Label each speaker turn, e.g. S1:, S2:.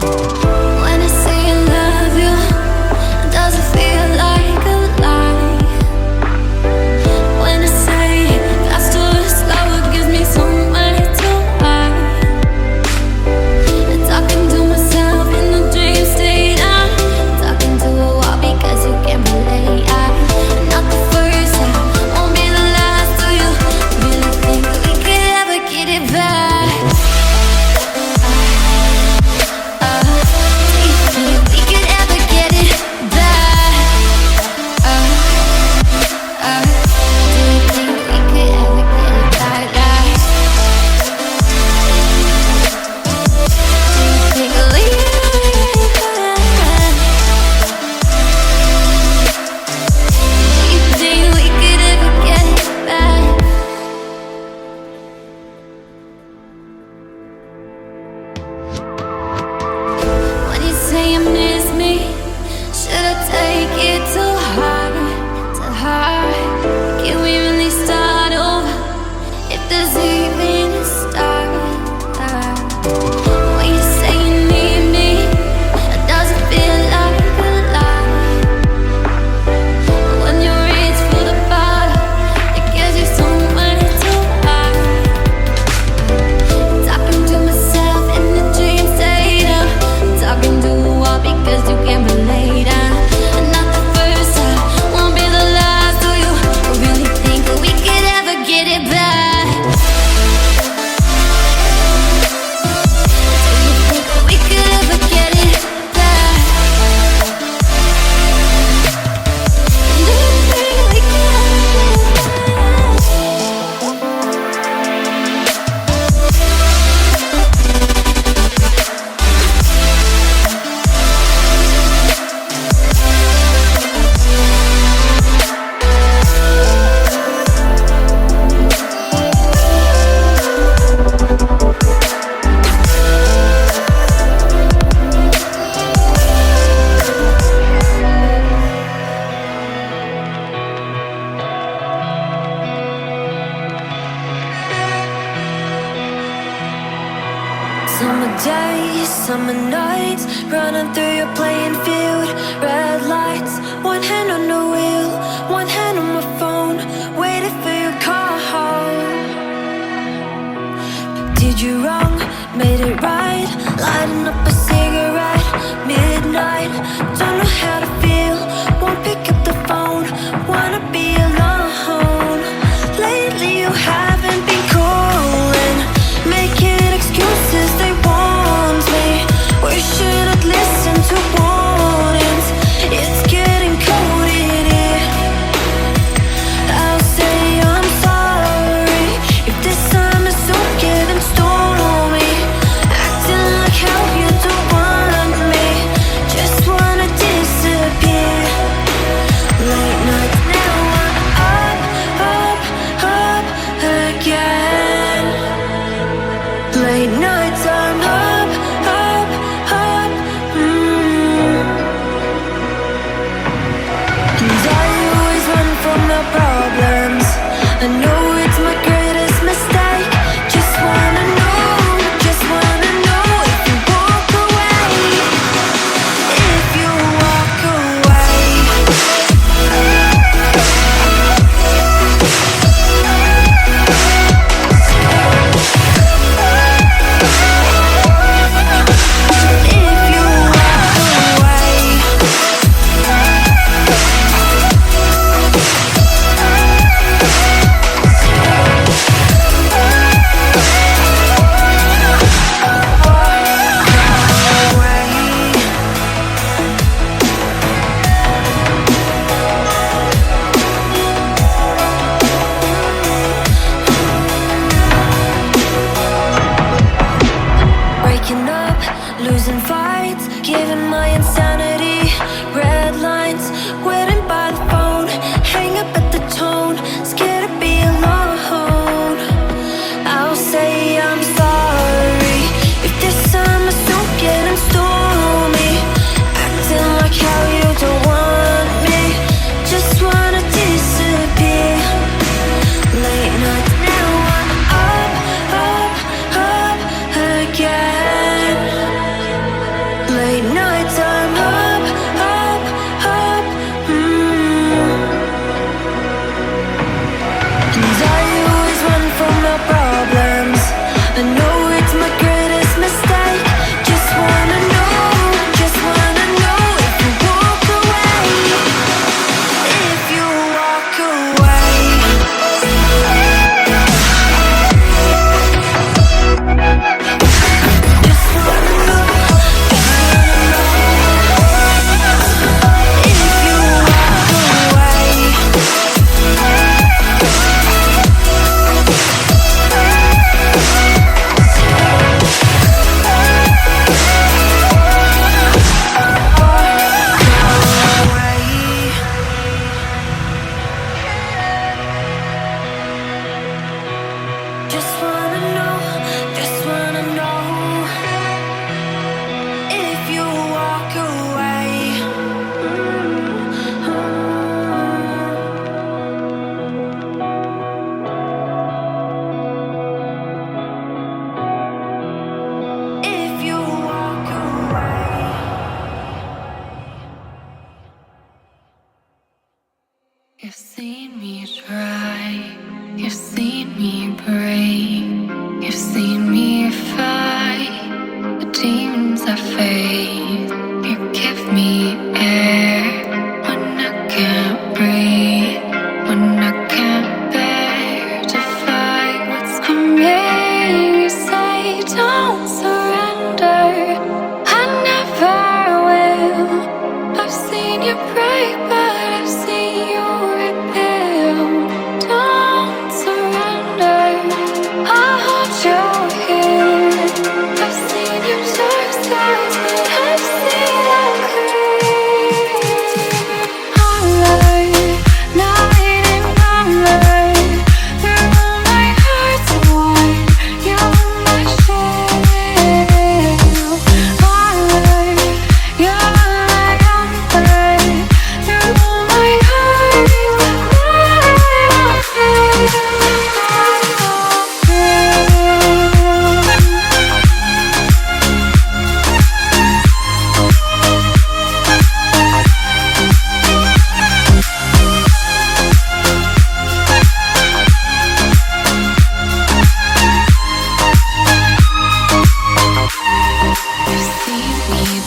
S1: When I say I love you, does it feel like a lie? When I say faster or slower gives me somewhere to hide. Talking to myself in the dream state. I'm talking to a wall because you can't relate. Not the first time, won't be the last. Do you really think that we could ever get it back? Do you think we could ever get it back? Do you think we could ever get it back? Do you think we could? Do you think we could ever get it back? When you say you miss me, should I take it too hard, too hard? Can we really start over if there's even a start? When you say you need me, does it feel like a lie? When you reach for the bottle, it gives you somewhere to hide. Talking to myself in the dream state. Talking to a wall because you can't relate. Not the first time, won't be the last. Do you really think that we could ever get it back? Do you think that we could ever get it back? Do you think we could ever get it
S2: Summer days, summer nights, running through your playing field. Red lights, one hand on the wheel, one hand on my phone, waiting for your call home. Did you wrong? Made it right. Lighting up a cigarette, midnight. Don't know how to feel, won't pick up the phone. Wanna be alone. Lately you haven't been calling, making excuses. They want me. We should've listened to warnings. It's getting cold in here. I'll say I'm sorry if this time is so getting stormy. Acting like how you don't want me. Just wanna disappear. Late nights now I'm up again. Late nights I'm up. 'Cause I always run from the problems. I know it's my greatest mistake. Just wanna know if you walk away. If you walk away. If you walk away. Breaking up, losing fights, giving my insanity. Red lines, waiting by the phone, hang up at the tone, scared to be alone. I'll say I'm sorry if this time is so getting stormy. Acting like how you don't want me. Just wanna disappear. Late nights now I'm up again.
S1: We